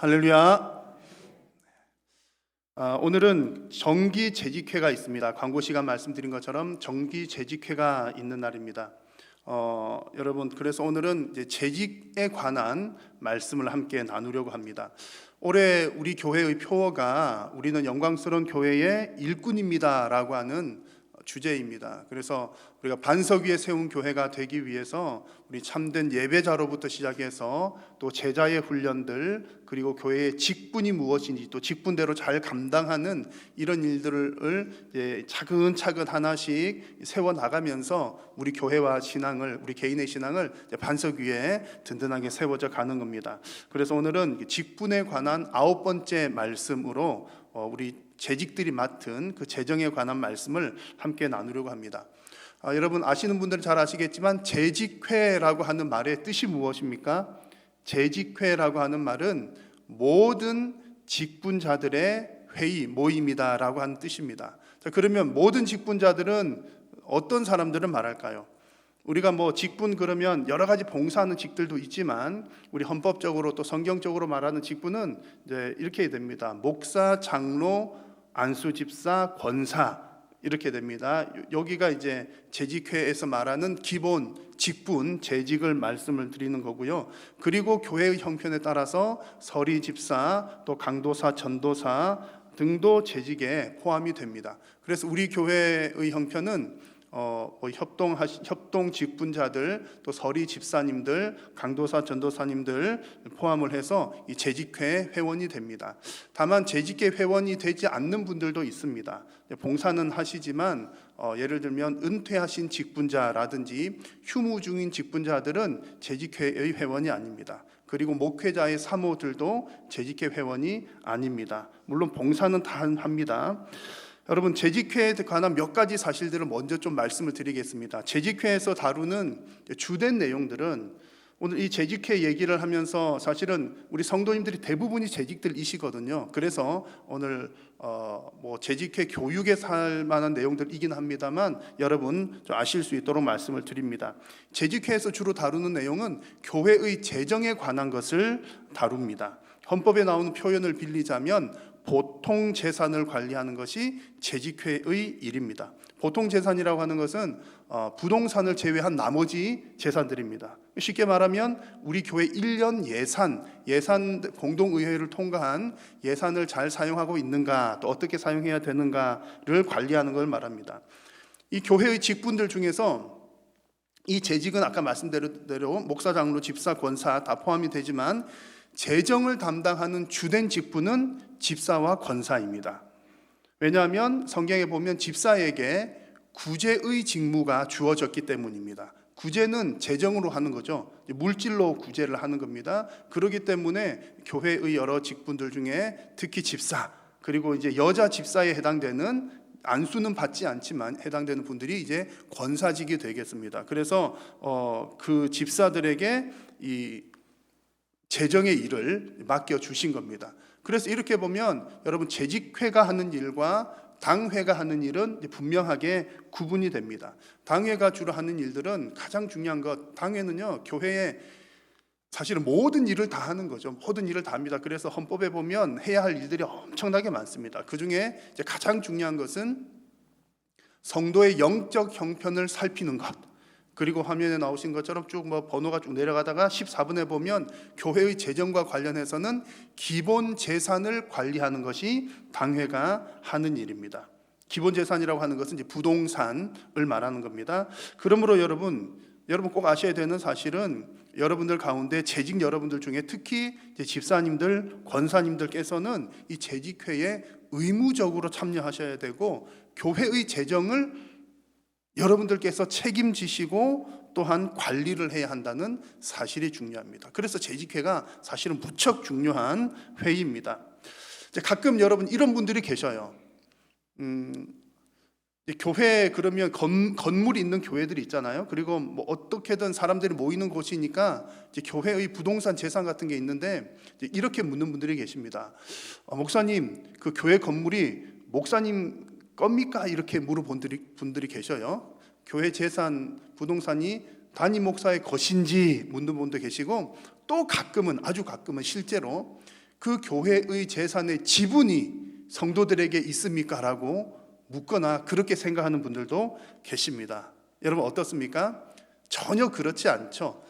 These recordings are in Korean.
할렐루야. 오늘은 정기재직회가 있습니다. 광고 시간 말씀드린 것처럼 정기재직회가 있는 날입니다. 여러분, 그래서 오늘은 이제 재직에 관한 말씀을 함께 나누려고 합니다. 올해 우리 교회의 표어가 우리는 영광스러운 교회의 일꾼입니다라고 하는 주제입니다. 그래서 우리가 반석 위에 세운 교회가 되기 위해서 우리 참된 예배자로부터 시작해서 또 제자의 훈련들, 그리고 교회의 직분이 무엇인지 또 직분대로 잘 감당하는 이런 일들을 차근차근 하나씩 세워 나가면서 우리 교회와 신앙을, 우리 개인의 신앙을 반석 위에 든든하게 세워져 가는 겁니다. 그래서 오늘은 직분에 관한 9번째 말씀으로 우리 재직들이 맡은 그 재정에 관한 말씀을 함께 나누려고 합니다. 여러분 아시는 분들은 잘 아시겠지만 재직회라고 하는 말의 뜻이 무엇입니까? 재직회라고 하는 말은 모든 직분자들의 회의, 모임이다라고 하는 뜻입니다. 자, 그러면 모든 직분자들은 어떤 사람들을 말할까요? 우리가 직분 그러면 여러 가지 봉사하는 직들도 있지만 우리 헌법적으로 또 성경적으로 말하는 직분은 이제 이렇게 됩니다. 목사, 장로, 안수 집사, 권사 이렇게 됩니다. 여기가 이제 재직회에서 말하는 기본 직분, 재직을 말씀을 드리는 거고요. 그리고 교회의 형편에 따라서 서리 집사, 또 강도사, 전도사 등도 재직에 포함이 됩니다. 그래서 우리 교회의 형편은 협동 직분자들, 또 서리 집사님들, 강도사, 전도사님들 포함을 해서 이 재직회 회원이 됩니다. 다만 재직회 회원이 되지 않는 분들도 있습니다. 봉사는 하시지만 예를 들면 은퇴하신 직분자라든지 휴무 중인 직분자들은 재직회의 회원이 아닙니다. 그리고 목회자의 사모들도 재직회 회원이 아닙니다. 물론 봉사는 다 합니다. 여러분, 재직회에 관한 몇 가지 사실들을 먼저 좀 말씀을 드리겠습니다. 재직회에서 다루는 주된 내용들은 오늘 이 재직회 얘기를 하면서 사실은 우리 성도님들이 대부분이 재직들이시거든요. 그래서 오늘 재직회 교육에 살 만한 내용들이긴 합니다만 여러분 좀 아실 수 있도록 말씀을 드립니다. 재직회에서 주로 다루는 내용은 교회의 재정에 관한 것을 다룹니다. 헌법에 나오는 표현을 빌리자면 보통 재산을 관리하는 것이 재직회의 일입니다. 보통 재산이라고 하는 것은 부동산을 제외한 나머지 재산들입니다. 쉽게 말하면 우리 교회 1년 예산 공동의회를 통과한 예산을 잘 사용하고 있는가, 또 어떻게 사용해야 되는가를 관리하는 걸 말합니다. 이 교회의 직분들 중에서 이 재직은 아까 말씀대로 목사, 장로, 집사, 권사 다 포함이 되지만 재정을 담당하는 주된 직분은 집사와 권사입니다. 왜냐하면 성경에 보면 집사에게 구제의 직무가 주어졌기 때문입니다. 구제는 재정으로 하는 거죠. 물질로 구제를 하는 겁니다. 그렇기 때문에 교회의 여러 직분들 중에 특히 집사, 그리고 이제 여자 집사에 해당되는, 안수는 받지 않지만 해당되는 분들이 이제 권사직이 되겠습니다. 그래서 그 집사들에게 이 재정의 일을 맡겨 주신 겁니다. 그래서 이렇게 보면 여러분 재직회가 하는 일과 당회가 하는 일은 분명하게 구분이 됩니다. 당회가 주로 하는 일들은 가장 중요한 것, 당회는요 교회에 사실은 모든 일을 다 하는 거죠. 모든 일을 다 합니다. 그래서 헌법에 보면 해야 할 일들이 엄청나게 많습니다. 그 중에 가장 중요한 것은 성도의 영적 형편을 살피는 것, 그리고 화면에 나오신 것처럼 쭉 번호가 쭉 내려가다가 14번에 보면 교회의 재정과 관련해서는 기본 재산을 관리하는 것이 당회가 하는 일입니다. 기본 재산이라고 하는 것은 이제 부동산을 말하는 겁니다. 그러므로 여러분 꼭 아셔야 되는 사실은 여러분들 가운데 재직 여러분들 중에 특히 이제 집사님들, 권사님들께서는 이 재직회에 의무적으로 참여하셔야 되고 교회의 재정을 여러분들께서 책임지시고 또한 관리를 해야 한다는 사실이 중요합니다. 그래서 재직회가 사실은 무척 중요한 회의입니다. 가끔 여러분 이런 분들이 계셔요. 교회 그러면 건물이 있는 교회들이 있잖아요. 그리고 어떻게든 사람들이 모이는 곳이니까 이제 교회의 부동산 재산 같은 게 있는데 이렇게 묻는 분들이 계십니다. 목사님, 그 교회 건물이 목사님 겁니까? 이렇게 물어본 분들이 계셔요. 교회 재산, 부동산이 담임 목사의 것인지 묻는 분도 계시고, 또 가끔은, 아주 가끔은 실제로 그 교회의 재산의 지분이 성도들에게 있습니까? 라고 묻거나 그렇게 생각하는 분들도 계십니다. 여러분 어떻습니까? 전혀 그렇지 않죠.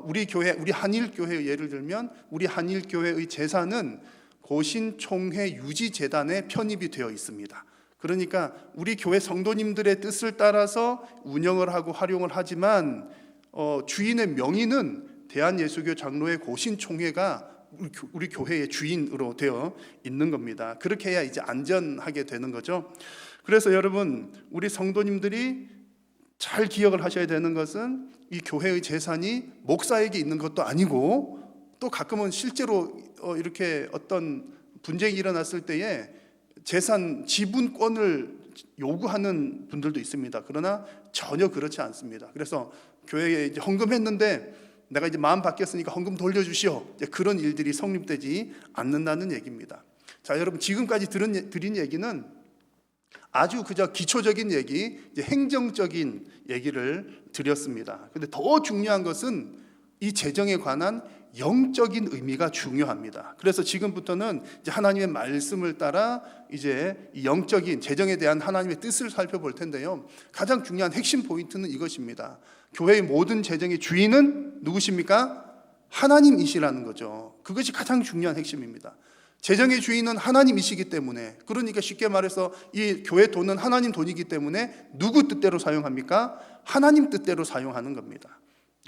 우리 교회, 우리 한일교회 예를 들면 우리 한일교회의 재산은 고신총회 유지재단에 편입이 되어 있습니다. 그러니까 우리 교회 성도님들의 뜻을 따라서 운영을 하고 활용을 하지만 주인의 명의는 대한예수교 장로회 고신총회가 우리 교회의 주인으로 되어 있는 겁니다. 그렇게 해야 이제 안전하게 되는 거죠. 그래서 여러분, 우리 성도님들이 잘 기억을 하셔야 되는 것은 이 교회의 재산이 목사에게 있는 것도 아니고, 또 가끔은 실제로 이렇게 어떤 분쟁이 일어났을 때에 재산 지분권을 요구하는 분들도 있습니다. 그러나 전혀 그렇지 않습니다. 그래서 교회에 이제 헌금했는데 내가 이제 마음 바뀌었으니까 헌금 돌려주시오, 그런 일들이 성립되지 않는다는 얘기입니다. 자, 여러분, 지금까지 드린 얘기는 아주 그저 기초적인 얘기, 이제 행정적인 얘기를 드렸습니다. 근데 더 중요한 것은 이 재정에 관한 영적인 의미가 중요합니다. 그래서 지금부터는 이제 하나님의 말씀을 따라 이제 이 영적인 재정에 대한 하나님의 뜻을 살펴볼 텐데요. 가장 중요한 핵심 포인트는 이것입니다. 교회의 모든 재정의 주인은 누구십니까? 하나님이시라는 거죠. 그것이 가장 중요한 핵심입니다. 재정의 주인은 하나님이시기 때문에, 그러니까 쉽게 말해서 이 교회 돈은 하나님 돈이기 때문에 누구 뜻대로 사용합니까? 하나님 뜻대로 사용하는 겁니다.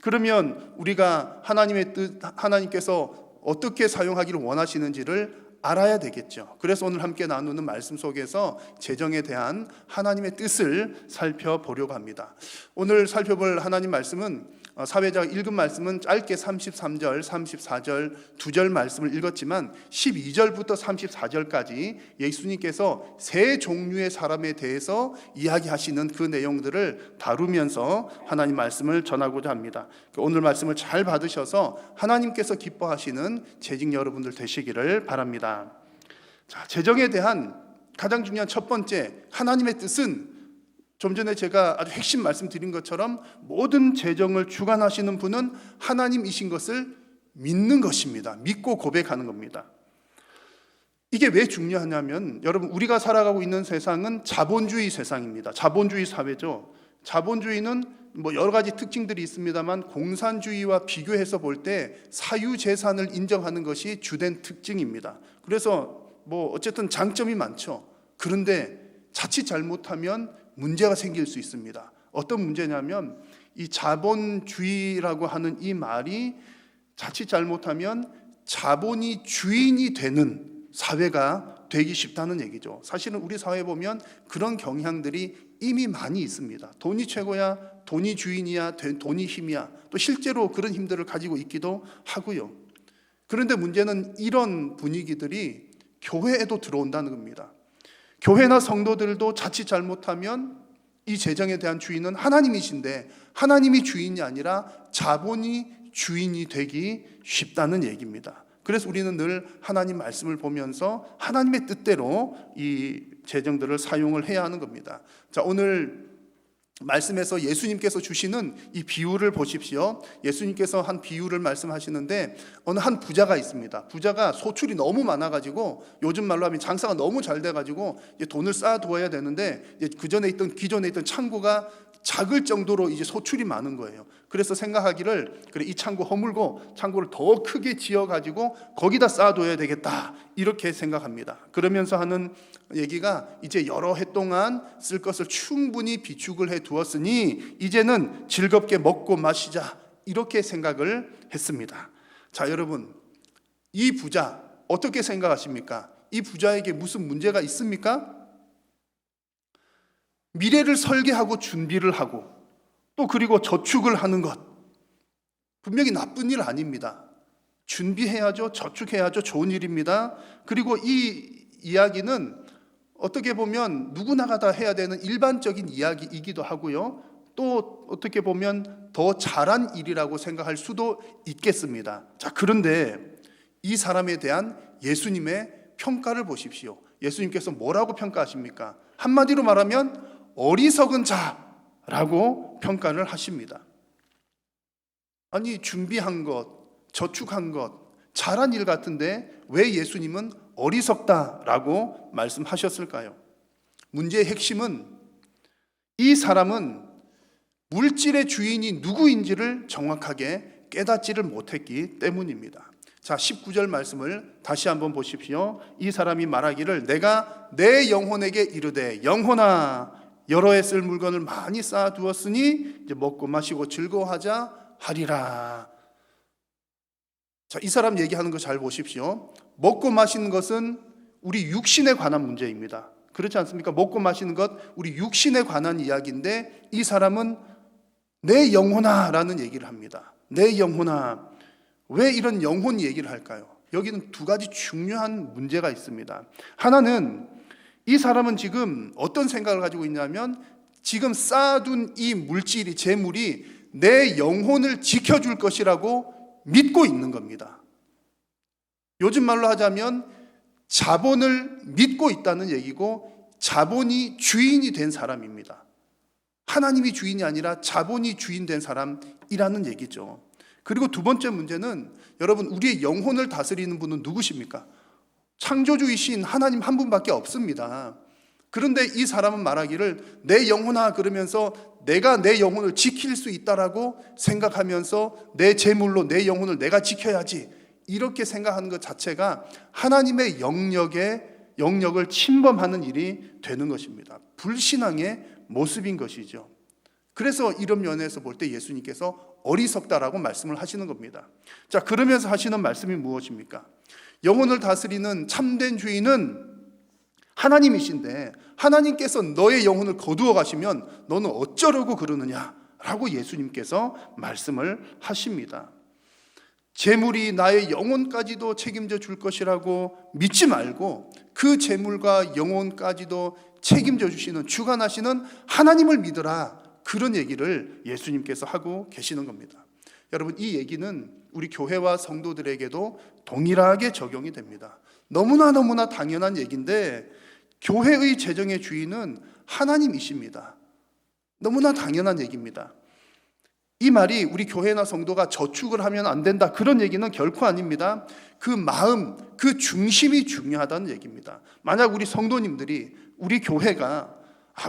그러면 우리가 하나님의 뜻, 하나님께서 어떻게 사용하기를 원하시는지를 알아야 되겠죠. 그래서 오늘 함께 나누는 말씀 속에서 재정에 대한 하나님의 뜻을 살펴보려고 합니다. 오늘 살펴볼 하나님 말씀은 사회자가 읽은 말씀은 짧게 33절, 34절 두 절 말씀을 읽었지만 12절부터 34절까지 예수님께서 세 종류의 사람에 대해서 이야기하시는 그 내용들을 다루면서 하나님 말씀을 전하고자 합니다. 오늘 말씀을 잘 받으셔서 하나님께서 기뻐하시는 재직 여러분들 되시기를 바랍니다. 자, 재정에 대한 가장 중요한 첫 번째 하나님의 뜻은, 좀 전에 제가 아주 핵심 말씀드린 것처럼 모든 재정을 주관하시는 분은 하나님이신 것을 믿는 것입니다. 믿고 고백하는 겁니다. 이게 왜 중요하냐면, 여러분, 우리가 살아가고 있는 세상은 자본주의 세상입니다. 자본주의 사회죠. 자본주의는 뭐 여러 가지 특징들이 있습니다만 공산주의와 비교해서 볼 때 사유재산을 인정하는 것이 주된 특징입니다. 그래서 뭐 어쨌든 장점이 많죠. 그런데 자칫 잘못하면 문제가 생길 수 있습니다. 어떤 문제냐면, 이 자본주의라고 하는 이 말이 자칫 잘못하면 자본이 주인이 되는 사회가 되기 쉽다는 얘기죠. 사실은 우리 사회에 보면 그런 경향들이 이미 많이 있습니다. 돈이 최고야, 돈이 주인이야, 돈이 힘이야, 또 실제로 그런 힘들을 가지고 있기도 하고요. 그런데 문제는 이런 분위기들이 교회에도 들어온다는 겁니다. 교회나 성도들도 자칫 잘못하면 이 재정에 대한 주인은 하나님이신데, 하나님이 주인이 아니라 자본이 주인이 되기 쉽다는 얘기입니다. 그래서 우리는 늘 하나님 말씀을 보면서 하나님의 뜻대로 이 재정들을 사용을 해야 하는 겁니다. 자, 오늘 말씀에서 예수님께서 주시는 이 비유를 보십시오. 예수님께서 한 비유를 말씀하시는데, 어느 한 부자가 있습니다. 부자가 소출이 너무 많아가지고, 요즘 말로 하면 장사가 너무 잘 돼가지고 이제 돈을 쌓아두어야 되는데, 기존에 있던 창고가 작을 정도로 이제 소출이 많은 거예요. 그래서 생각하기를, 그래, 이 창고 허물고 창고를 더 크게 지어가지고 거기다 쌓아둬야 되겠다, 이렇게 생각합니다. 그러면서 하는 얘기가, 이제 여러 해 동안 쓸 것을 충분히 비축을 해 두었으니 이제는 즐겁게 먹고 마시자, 이렇게 생각을 했습니다. 자, 여러분, 이 부자 어떻게 생각하십니까? 이 부자에게 무슨 문제가 있습니까? 미래를 설계하고 준비를 하고, 또 그리고 저축을 하는 것, 분명히 나쁜 일 아닙니다. 준비해야죠, 저축해야죠, 좋은 일입니다. 그리고 이 이야기는 어떻게 보면 누구나가 다 해야 되는 일반적인 이야기이기도 하고요, 또 어떻게 보면 더 잘한 일이라고 생각할 수도 있겠습니다. 자, 그런데 이 사람에 대한 예수님의 평가를 보십시오. 예수님께서 뭐라고 평가하십니까? 한마디로 말하면 어리석은 자라고 평가를 하십니다. 아니, 준비한 것, 저축한 것, 잘한 일 같은데 왜 예수님은 어리석다라고 말씀하셨을까요? 문제의 핵심은 이 사람은 물질의 주인이 누구인지를 정확하게 깨닫지를 못했기 때문입니다. 자, 19절 말씀을 다시 한번 보십시오. 이 사람이 말하기를 내가 내 영혼에게 이르되 영혼아 여러 해 쓸 물건을 많이 쌓아두었으니 이제 먹고 마시고 즐거워하자 하리라. 자, 이 사람 얘기하는 거 잘 보십시오. 먹고 마시는 것은 우리 육신에 관한 문제입니다. 그렇지 않습니까? 먹고 마시는 것 우리 육신에 관한 이야기인데 이 사람은 내 영혼아 라는 얘기를 합니다. 내 영혼아. 왜 이런 영혼 얘기를 할까요? 여기는 두 가지 중요한 문제가 있습니다. 하나는 이 사람은 지금 어떤 생각을 가지고 있냐면 지금 쌓아둔 이 물질이 재물이 내 영혼을 지켜줄 것이라고 믿고 있는 겁니다. 요즘 말로 하자면 자본을 믿고 있다는 얘기고 자본이 주인이 된 사람입니다. 하나님이 주인이 아니라 자본이 주인 된 사람이라는 얘기죠. 그리고 두 번째 문제는 여러분 우리의 영혼을 다스리는 분은 누구십니까? 창조주이신 하나님 한 분밖에 없습니다. 그런데 이 사람은 말하기를 내 영혼아 그러면서 내가 내 영혼을 지킬 수 있다라고 생각하면서 내 재물로 내 영혼을 내가 지켜야지 이렇게 생각하는 것 자체가 하나님의 영역을 침범하는 일이 되는 것입니다. 불신앙의 모습인 것이죠. 그래서 이런 면에서 볼 때 예수님께서 어리석다라고 말씀을 하시는 겁니다. 자, 그러면서 하시는 말씀이 무엇입니까? 영혼을 다스리는 참된 주인은 하나님이신데 하나님께서 너의 영혼을 거두어 가시면 너는 어쩌려고 그러느냐라고 예수님께서 말씀을 하십니다. 재물이 나의 영혼까지도 책임져 줄 것이라고 믿지 말고 그 재물과 영혼까지도 책임져 주시는 주관하시는 하나님을 믿으라. 그런 얘기를 예수님께서 하고 계시는 겁니다. 여러분 이 얘기는 우리 교회와 성도들에게도 동일하게 적용이 됩니다. 너무나 당연한 얘기인데 교회의 재정의 주인은 하나님이십니다. 너무나 당연한 얘기입니다. 이 말이 우리 교회나 성도가 저축을 하면 안 된다 그런 얘기는 결코 아닙니다. 그 마음, 그 중심이 중요하다는 얘기입니다. 만약 우리 성도님들이 우리 교회가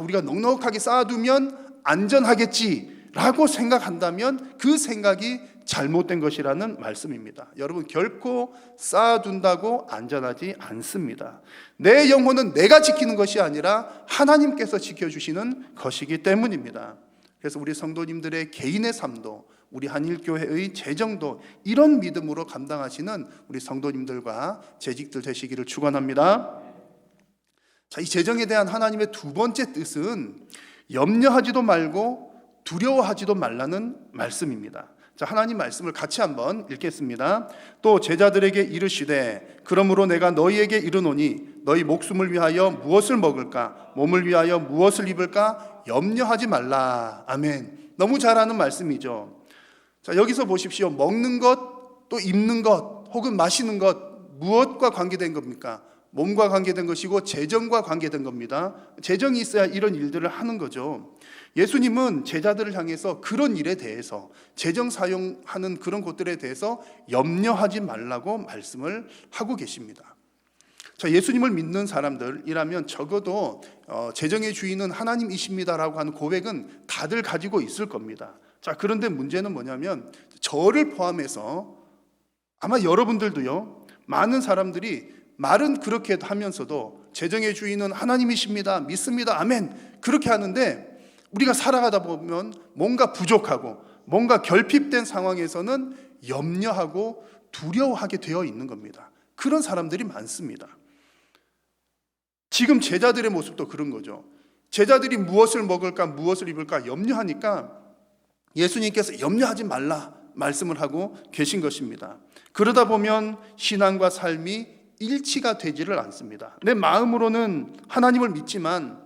우리가 넉넉하게 쌓아두면 안전하겠지라고 생각한다면 그 생각이 잘못된 것이라는 말씀입니다. 여러분 결코 쌓아둔다고 안전하지 않습니다. 내 영혼은 내가 지키는 것이 아니라 하나님께서 지켜주시는 것이기 때문입니다. 그래서 우리 성도님들의 개인의 삶도 우리 한일교회의 재정도 이런 믿음으로 감당하시는 우리 성도님들과 재직들 되시기를 축원합니다. 자, 이 재정에 대한 하나님의 두 번째 뜻은 염려하지도 말고 두려워하지도 말라는 말씀입니다. 자, 하나님 말씀을 같이 한번 읽겠습니다. 또 제자들에게 이르시되 그러므로 내가 너희에게 이르노니 너희 목숨을 위하여 무엇을 먹을까 몸을 위하여 무엇을 입을까 염려하지 말라. 아멘. 너무 잘 아는 말씀이죠. 자, 여기서 보십시오. 먹는 것, 또 입는 것, 혹은 마시는 것 무엇과 관계된 겁니까? 몸과 관계된 것이고 재정과 관계된 겁니다. 재정이 있어야 이런 일들을 하는 거죠. 예수님은 제자들을 향해서 그런 일에 대해서 재정 사용하는 그런 것들에 대해서 염려하지 말라고 말씀을 하고 계십니다. 자, 예수님을 믿는 사람들이라면 적어도 재정의 주인은 하나님이십니다라고 하는 고백은 다들 가지고 있을 겁니다. 자, 그런데 문제는 뭐냐면 저를 포함해서 아마 여러분들도요, 많은 사람들이 말은 그렇게 하면서도 재정의 주인은 하나님이십니다, 믿습니다, 아멘 그렇게 하는데 우리가 살아가다 보면 뭔가 부족하고 뭔가 결핍된 상황에서는 염려하고 두려워하게 되어 있는 겁니다. 그런 사람들이 많습니다. 지금 제자들의 모습도 그런 거죠. 제자들이 무엇을 먹을까 무엇을 입을까 염려하니까 예수님께서 염려하지 말라 말씀을 하고 계신 것입니다. 그러다 보면 신앙과 삶이 일치가 되지를 않습니다. 내 마음으로는 하나님을 믿지만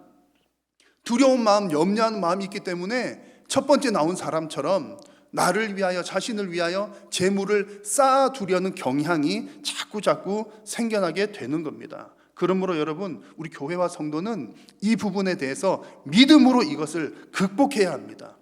두려운 마음, 염려하는 마음이 있기 때문에 첫 번째 나온 사람처럼 나를 위하여 자신을 위하여 재물을 쌓아두려는 경향이 자꾸 생겨나게 되는 겁니다. 그러므로 여러분 우리 교회와 성도는 이 부분에 대해서 믿음으로 이것을 극복해야 합니다.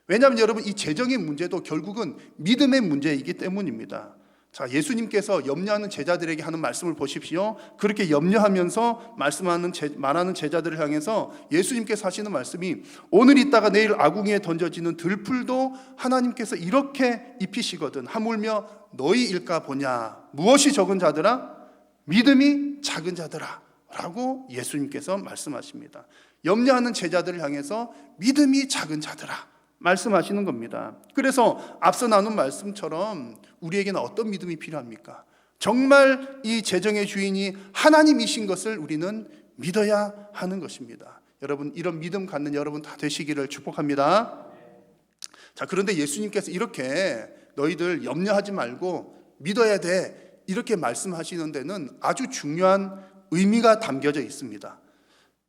왜냐하면 여러분 이 재정의 문제도 결국은 믿음의 문제이기 때문입니다. 자, 예수님께서 염려하는 제자들에게 하는 말씀을 보십시오. 그렇게 염려하면서 말하는 제자들을 향해서 예수님께서 하시는 말씀이, 오늘 있다가 내일 아궁이에 던져지는 들풀도 하나님께서 이렇게 입히시거든 하물며 너희 일까 보냐. 무엇이 적은 자들아? 믿음이 작은 자들아 라고 예수님께서 말씀하십니다. 염려하는 제자들을 향해서 믿음이 작은 자들아 말씀하시는 겁니다. 그래서 앞서 나눈 말씀처럼 우리에게는 어떤 믿음이 필요합니까? 정말 이 재정의 주인이 하나님이신 것을 우리는 믿어야 하는 것입니다. 여러분, 이런 믿음 갖는 여러분 다 되시기를 축복합니다. 자, 그런데 예수님께서 이렇게 너희들 염려하지 말고 믿어야 돼 이렇게 말씀하시는 데는 아주 중요한 의미가 담겨져 있습니다.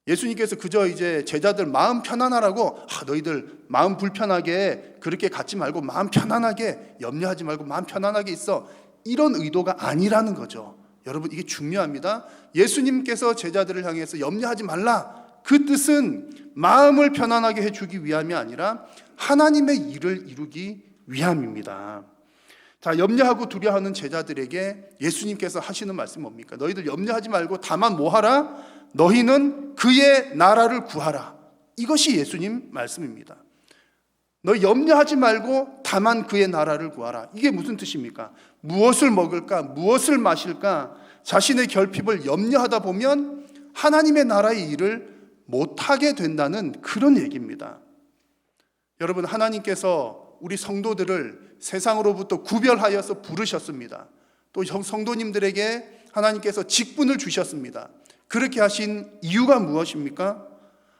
예수님께서 그저 이제 제자들 마음 편안하라고, 너희들 마음 불편하게 그렇게 갖지 말고 마음 편안하게 염려하지 말고 마음 편안하게 있어, 이런 의도가 아니라는 거죠. 여러분, 이게 중요합니다. 예수님께서 제자들을 향해서 염려하지 말라, 그 뜻은 마음을 편안하게 해주기 위함이 아니라 하나님의 일을 이루기 위함입니다. 자, 염려하고 두려워하는 제자들에게 예수님께서 하시는 말씀이 뭡니까? 너희들 염려하지 말고 다만 뭐하라? 너희는 그의 나라를 구하라. 이것이 예수님 말씀입니다. 너희 염려하지 말고 다만 그의 나라를 구하라. 이게 무슨 뜻입니까? 무엇을 먹을까? 무엇을 마실까? 자신의 결핍을 염려하다 보면 하나님의 나라의 일을 못하게 된다는 그런 얘기입니다. 여러분, 하나님께서 우리 성도들을 세상으로부터 구별하여서 부르셨습니다. 또 성도님들에게 하나님께서 직분을 주셨습니다. 그렇게 하신 이유가 무엇입니까?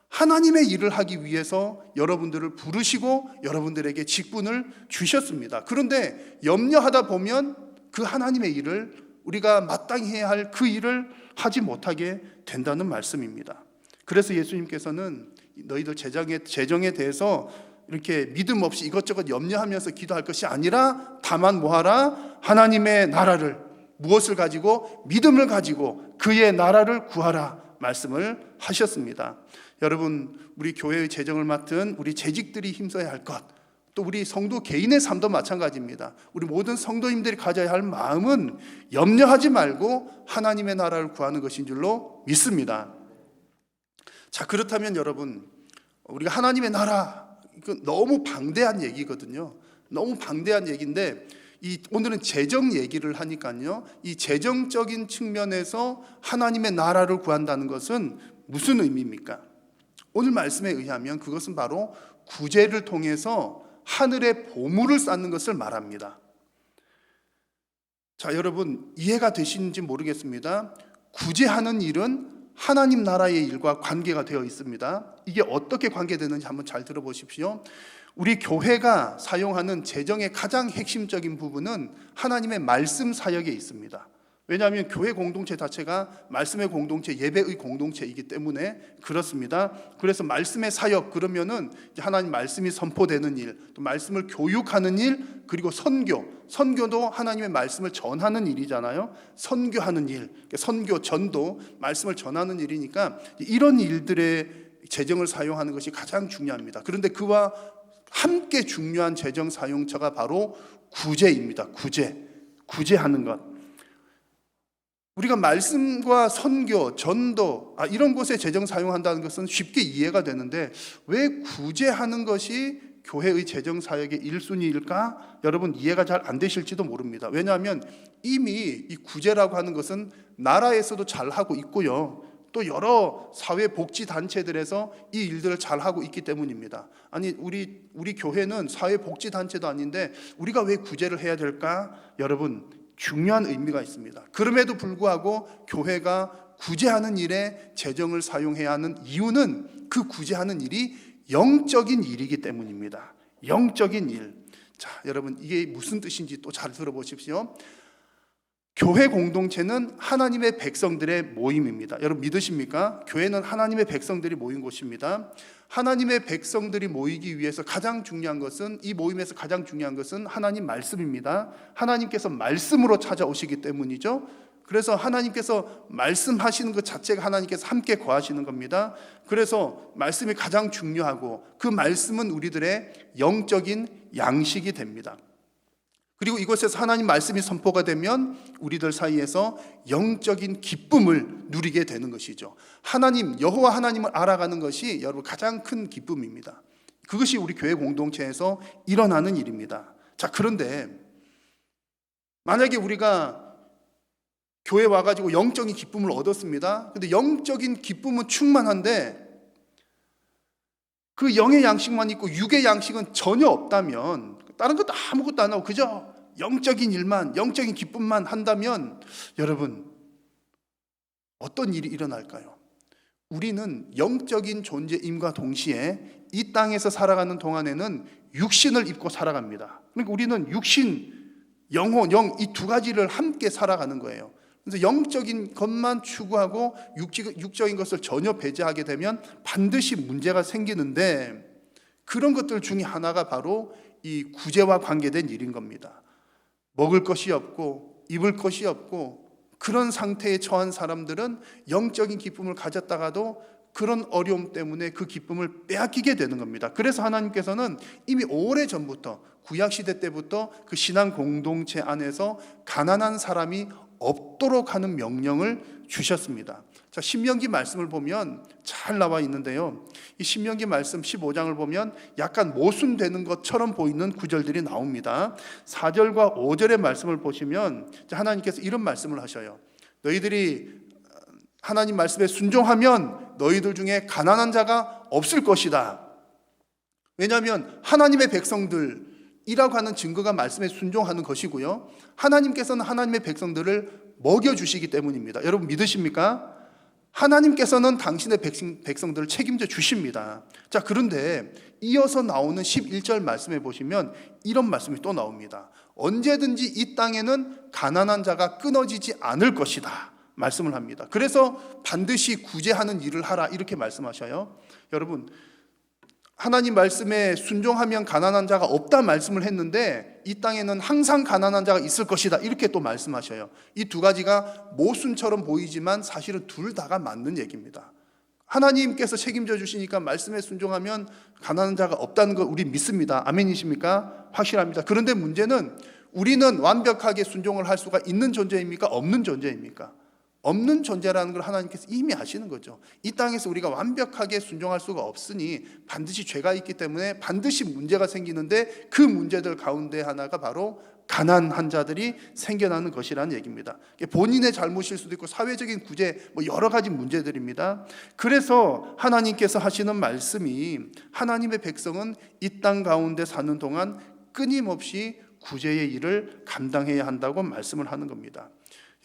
하나님의 일을 하기 위해서 여러분들을 부르시고 여러분들에게 직분을 주셨습니다. 그런데 염려하다 보면 그 하나님의 일을, 우리가 마땅히 해야 할 그 일을 하지 못하게 된다는 말씀입니다. 그래서 예수님께서는 너희들 재정에 대해서 이렇게 믿음 없이 이것저것 염려하면서 기도할 것이 아니라 다만 뭐하라? 하나님의 나라를, 무엇을 가지고? 믿음을 가지고 그의 나라를 구하라 말씀을 하셨습니다. 여러분, 우리 교회의 재정을 맡은 우리 재직들이 힘써야 할 것, 또 우리 성도 개인의 삶도 마찬가지입니다. 우리 모든 성도님들이 가져야 할 마음은 염려하지 말고 하나님의 나라를 구하는 것인 줄로 믿습니다. 자, 그렇다면 여러분, 우리가 하나님의 나라, 이거 너무 방대한 얘기거든요. 너무 방대한 얘기인데 오늘은 재정 얘기를 하니까요, 이 재정적인 측면에서 하나님의 나라를 구한다는 것은 무슨 의미입니까? 오늘 말씀에 의하면 그것은 바로 구제를 통해서 하늘의 보물을 쌓는 것을 말합니다. 자, 여러분, 이해가 되시는지 모르겠습니다. 구제하는 일은 하나님 나라의 일과 관계가 되어 있습니다. 이게 어떻게 관계되는지 한번 잘 들어보십시오. 우리 교회가 사용하는 재정의 가장 핵심적인 부분은 하나님의 말씀 사역에 있습니다. 왜냐하면 교회 공동체 자체가 말씀의 공동체, 예배의 공동체이기 때문에 그렇습니다. 그래서 말씀의 사역, 그러면은 하나님 말씀이 선포되는 일, 또 말씀을 교육하는 일, 그리고 선교도 하나님의 말씀을 전하는 일이잖아요. 선교하는 일, 선교, 전도, 말씀을 전하는 일이니까 이런 일들의 재정을 사용하는 것이 가장 중요합니다. 그런데 그와 함께 중요한 재정 사용처가 바로 구제입니다. 구제하는 것. 우리가 말씀과 선교, 전도, 이런 곳에 재정 사용한다는 것은 쉽게 이해가 되는데 왜 구제하는 것이 교회의 재정 사역의 1순위일까? 여러분, 이해가 잘 안 되실지도 모릅니다. 왜냐하면 이미 이 구제라고 하는 것은 나라에서도 잘 하고 있고요, 또 여러 사회복지단체들에서 이 일들을 잘 하고 있기 때문입니다. 아니, 우리 교회는 사회복지단체도 아닌데 우리가 왜 구제를 해야 될까? 여러분, 중요한 의미가 있습니다. 그럼에도 불구하고 교회가 구제하는 일에 재정을 사용해야 하는 이유는 그 구제하는 일이 영적인 일이기 때문입니다. 영적인 일. 자, 여러분, 이게 무슨 뜻인지 또 잘 들어보십시오. 교회 공동체는 하나님의 백성들의 모임입니다. 여러분, 믿으십니까? 교회는 하나님의 백성들이 모인 곳입니다. 하나님의 백성들이 모이기 위해서 가장 중요한 것은, 이 모임에서 가장 중요한 것은 하나님 말씀입니다. 하나님께서 말씀으로 찾아오시기 때문이죠. 그래서 하나님께서 말씀하시는 것 자체가 하나님께서 함께 거하시는 겁니다. 그래서 말씀이 가장 중요하고 그 말씀은 우리들의 영적인 양식이 됩니다. 그리고 이곳에서 하나님 말씀이 선포가 되면 우리들 사이에서 영적인 기쁨을 누리게 되는 것이죠. 하나님, 여호와 하나님을 알아가는 것이 여러분 가장 큰 기쁨입니다. 그것이 우리 교회 공동체에서 일어나는 일입니다. 자, 그런데 만약에 우리가 교회 와가지고 영적인 기쁨을 얻었습니다. 근데 영적인 기쁨은 충만한데 그 영의 양식만 있고 육의 양식은 전혀 없다면, 다른 것도 아무것도 안 하고 그저 영적인 일만, 영적인 기쁨만 한다면 여러분 어떤 일이 일어날까요? 우리는 영적인 존재임과 동시에 이 땅에서 살아가는 동안에는 육신을 입고 살아갑니다. 그러니까 우리는 육신, 영혼, 영 이 두 가지를 함께 살아가는 거예요. 그래서 영적인 것만 추구하고 육적인 것을 전혀 배제하게 되면 반드시 문제가 생기는데, 그런 것들 중에 하나가 바로 이 구제와 관계된 일인 겁니다. 먹을 것이 없고 입을 것이 없고 그런 상태에 처한 사람들은 영적인 기쁨을 가졌다가도 그런 어려움 때문에 그 기쁨을 빼앗기게 되는 겁니다. 그래서 하나님께서는 이미 오래전부터, 구약시대 때부터 그 신앙 공동체 안에서 가난한 사람이 없도록 하는 명령을 주셨습니다. 자, 신명기 말씀을 보면 잘 나와 있는데요, 이 신명기 말씀 15장을 보면 약간 모순되는 것처럼 보이는 구절들이 나옵니다. 4절과 5절의 말씀을 보시면 하나님께서 이런 말씀을 하셔요. 너희들이 하나님 말씀에 순종하면 너희들 중에 가난한 자가 없을 것이다. 왜냐하면 하나님의 백성들이라고 하는 증거가 말씀에 순종하는 것이고요, 하나님께서는 하나님의 백성들을 먹여주시기 때문입니다. 여러분 믿으십니까? 하나님께서는 당신의 백성들을 책임져 주십니다. 자, 그런데 이어서 나오는 11절 말씀에 보시면 이런 말씀이 또 나옵니다. 언제든지 이 땅에는 가난한 자가 끊어지지 않을 것이다 말씀을 합니다. 그래서 반드시 구제하는 일을 하라 이렇게 말씀하셔요. 여러분, 하나님 말씀에 순종하면 가난한 자가 없다 말씀을 했는데 이 땅에는 항상 가난한 자가 있을 것이다 이렇게 또 말씀하셔요. 이 두 가지가 모순처럼 보이지만 사실은 둘 다가 맞는 얘기입니다. 하나님께서 책임져 주시니까 말씀에 순종하면 가난한 자가 없다는 걸 우리 믿습니다. 아멘이십니까? 확실합니다. 그런데 문제는 우리는 완벽하게 순종을 할 수가 있는 존재입니까? 없는 존재입니까? 없는 존재라는 걸 하나님께서 이미 아시는 거죠. 이 땅에서 우리가 완벽하게 순종할 수가 없으니 반드시 죄가 있기 때문에 반드시 문제가 생기는데, 그 문제들 가운데 하나가 바로 가난한 자들이 생겨나는 것이라는 얘기입니다. 본인의 잘못일 수도 있고 사회적인 구제, 여러 가지 문제들입니다. 그래서 하나님께서 하시는 말씀이 하나님의 백성은 이 땅 가운데 사는 동안 끊임없이 구제의 일을 감당해야 한다고 말씀을 하는 겁니다.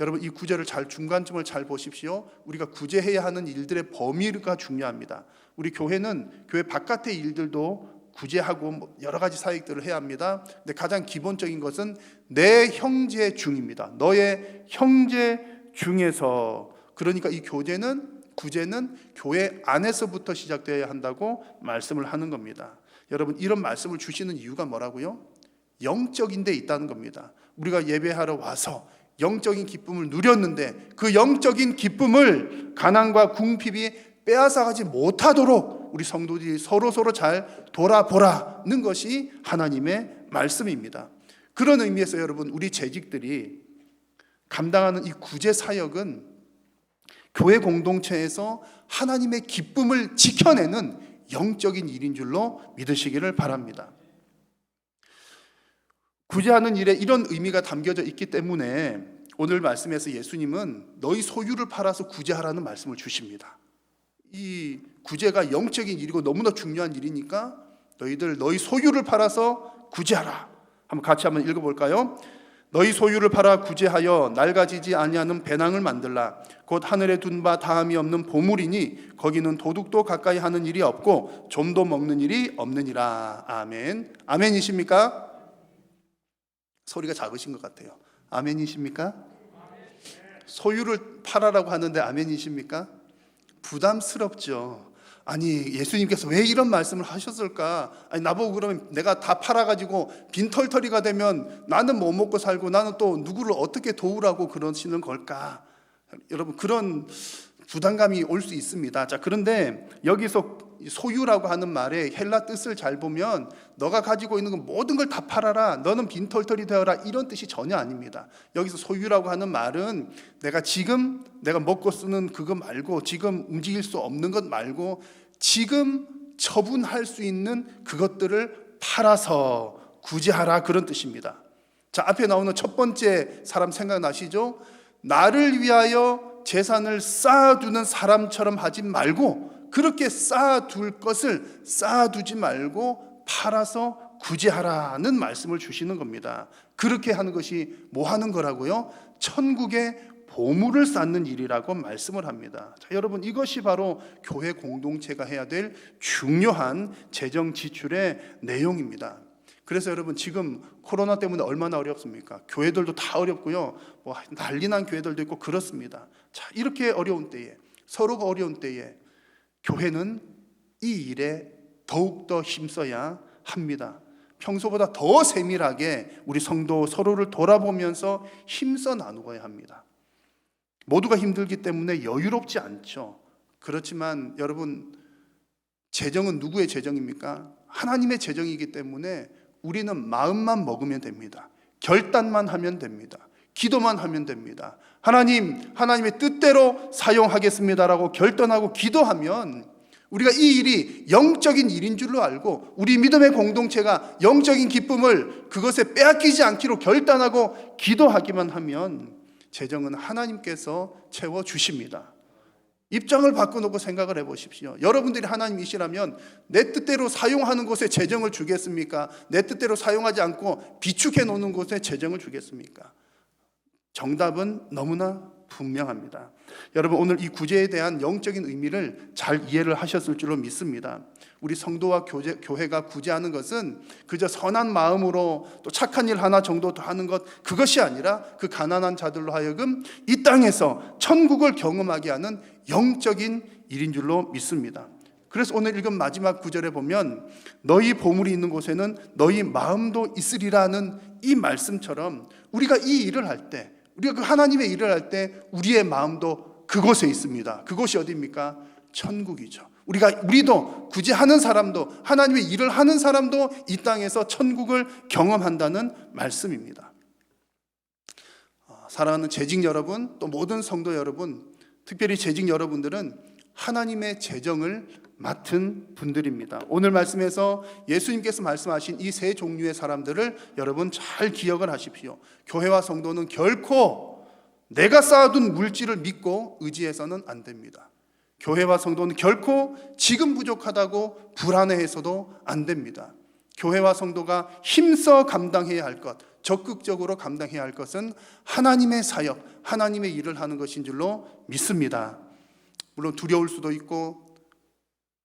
여러분, 이 구제를 중간점을 잘 보십시오. 우리가 구제해야 하는 일들의 범위가 중요합니다. 우리 교회는 교회 바깥의 일들도 구제하고 여러 가지 사역들을 해야 합니다. 근데 가장 기본적인 것은 내 형제 중입니다. 너의 형제 중에서. 그러니까 이 구제는 교회 안에서부터 시작되어야 한다고 말씀을 하는 겁니다. 여러분, 이런 말씀을 주시는 이유가 뭐라고요? 영적인 데 있다는 겁니다. 우리가 예배하러 와서 영적인 기쁨을 누렸는데 그 영적인 기쁨을 가난과 궁핍이 빼앗아가지 못하도록 우리 성도들이 서로 잘 돌아보라는 것이 하나님의 말씀입니다. 그런 의미에서 여러분, 우리 재직들이 감당하는 이 구제 사역은 교회 공동체에서 하나님의 기쁨을 지켜내는 영적인 일인 줄로 믿으시기를 바랍니다. 구제하는 일에 이런 의미가 담겨져 있기 때문에 오늘 말씀에서 예수님은 너희 소유를 팔아서 구제하라는 말씀을 주십니다. 이 구제가 영적인 일이고 너무나 중요한 일이니까 너희 소유를 팔아서 구제하라. 같이 한번 읽어볼까요? 너희 소유를 팔아 구제하여 낡아지지 아니하는 배낭을 만들라. 곧 하늘에 둔 바 다함이 없는 보물이니 거기는 도둑도 가까이 하는 일이 없고 좀도 먹는 일이 없느니라. 아멘. 아멘이십니까? 소리가 작으신 것 같아요. 아멘이십니까? 소유를 팔아라고 하는데 아멘이십니까? 부담스럽죠. 아니, 예수님께서 왜 이런 말씀을 하셨을까? 아니, 나보고 그러면 내가 다 팔아가지고 빈털터리가 되면 나는 못 먹고 살고 나는 또 누구를 어떻게 도우라고 그러시는 걸까? 여러분, 그런 부담감이 올 수 있습니다. 자, 그런데 여기서 소유라고 하는 말의 헬라 뜻을 잘 보면 너가 가지고 있는 건 모든 걸 다 팔아라, 너는 빈털털이 되어라, 이런 뜻이 전혀 아닙니다. 여기서 소유라고 하는 말은 내가 먹고 쓰는 그거 말고, 지금 움직일 수 없는 것 말고, 지금 처분할 수 있는 그것들을 팔아서 구제하라, 그런 뜻입니다. 자, 앞에 나오는 첫 번째 사람 생각나시죠? 나를 위하여 재산을 쌓아두는 사람처럼 하지 말고, 그렇게 쌓아둘 것을 쌓아두지 말고 팔아서 구제하라는 말씀을 주시는 겁니다. 그렇게 하는 것이 뭐 하는 거라고요? 천국의 보물을 쌓는 일이라고 말씀을 합니다. 자, 여러분, 이것이 바로 교회 공동체가 해야 될 중요한 재정 지출의 내용입니다. 그래서 여러분, 지금 코로나 때문에 얼마나 어렵습니까? 교회들도 다 어렵고요, 뭐 난리난 교회들도 있고 그렇습니다. 자, 이렇게 어려운 때에, 서로가 어려운 때에 교회는 이 일에 더욱더 힘써야 합니다. 평소보다 더 세밀하게 우리 성도 서로를 돌아보면서 힘써 나누어야 합니다. 모두가 힘들기 때문에 여유롭지 않죠. 그렇지만 여러분, 재정은 누구의 재정입니까? 하나님의 재정이기 때문에 우리는 마음만 먹으면 됩니다. 결단만 하면 됩니다. 기도만 하면 됩니다. 하나님의 뜻대로 사용하겠습니다라고 결단하고 기도하면 우리가 이 일이 영적인 일인 줄로 알고, 우리 믿음의 공동체가 영적인 기쁨을 그것에 빼앗기지 않기로 결단하고 기도하기만 하면 재정은 하나님께서 채워주십니다. 입장을 바꿔놓고 생각을 해보십시오. 여러분들이 하나님이시라면 내 뜻대로 사용하는 곳에 재정을 주겠습니까? 내 뜻대로 사용하지 않고 비축해 놓는 곳에 재정을 주겠습니까? 정답은 너무나 분명합니다. 여러분, 오늘 이 구제에 대한 영적인 의미를 잘 이해를 하셨을 줄로 믿습니다. 우리 성도와 교회가 구제하는 것은 그저 선한 마음으로 또 착한 일 하나 정도 더 하는 것, 그것이 아니라 그 가난한 자들로 하여금 이 땅에서 천국을 경험하게 하는 영적인 일인 줄로 믿습니다. 그래서 오늘 읽은 마지막 구절에 보면 너희 보물이 있는 곳에는 너희 마음도 있으리라는 이 말씀처럼 우리가 이 일을 할 때, 우리가 그 하나님의 일을 할 때 우리의 마음도 그곳에 있습니다. 그곳이 어디입니까? 천국이죠. 우리도 구제하는 사람도, 하나님의 일을 하는 사람도 이 땅에서 천국을 경험한다는 말씀입니다. 사랑하는 재직 여러분, 또 모든 성도 여러분, 특별히 재직 여러분들은 하나님의 재정을 맡은 분들입니다. 오늘 말씀에서 예수님께서 말씀하신 이 세 종류의 사람들을 여러분 잘 기억을 하십시오. 교회와 성도는 결코 내가 쌓아둔 물질을 믿고 의지해서는 안 됩니다. 교회와 성도는 결코 지금 부족하다고 불안해해서도 안 됩니다. 교회와 성도가 힘써 감당해야 할 것, 적극적으로 감당해야 할 것은 하나님의 사역, 하나님의 일을 하는 것인 줄로 믿습니다. 물론 두려울 수도 있고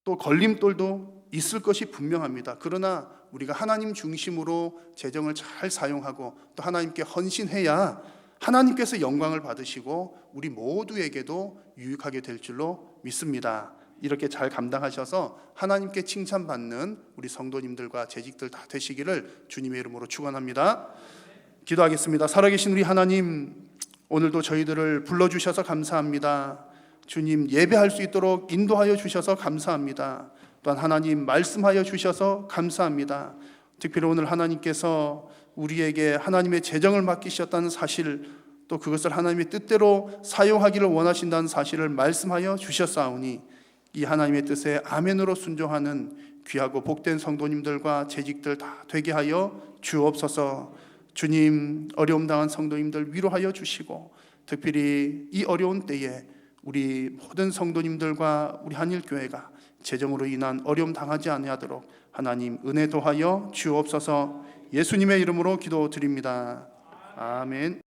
또 걸림돌도 있을 것이 분명합니다. 그러나 우리가 하나님 중심으로 재정을 잘 사용하고 또 하나님께 헌신해야 하나님께서 영광을 받으시고 우리 모두에게도 유익하게 될 줄로 믿습니다. 이렇게 잘 감당하셔서 하나님께 칭찬받는 우리 성도님들과 재직들 다 되시기를 주님의 이름으로 축원합니다. 기도하겠습니다. 살아계신 우리 하나님, 오늘도 저희들을 불러주셔서 감사합니다. 주님, 예배할 수 있도록 인도하여 주셔서 감사합니다. 또한 하나님, 말씀하여 주셔서 감사합니다. 특별히 오늘 하나님께서 우리에게 하나님의 재정을 맡기셨다는 사실, 또 그것을 하나님의 뜻대로 사용하기를 원하신다는 사실을 말씀하여 주셨사오니 이 하나님의 뜻에 아멘으로 순종하는 귀하고 복된 성도님들과 재직들 다 되게 하여 주옵소서. 주님, 어려움 당한 성도님들 위로하여 주시고 특별히 이 어려운 때에 우리 모든 성도님들과 우리 한일교회가 재정으로 인한 어려움 당하지 아니하도록 하나님 은혜 도하여 주옵소서. 예수님의 이름으로 기도드립니다. 아멘.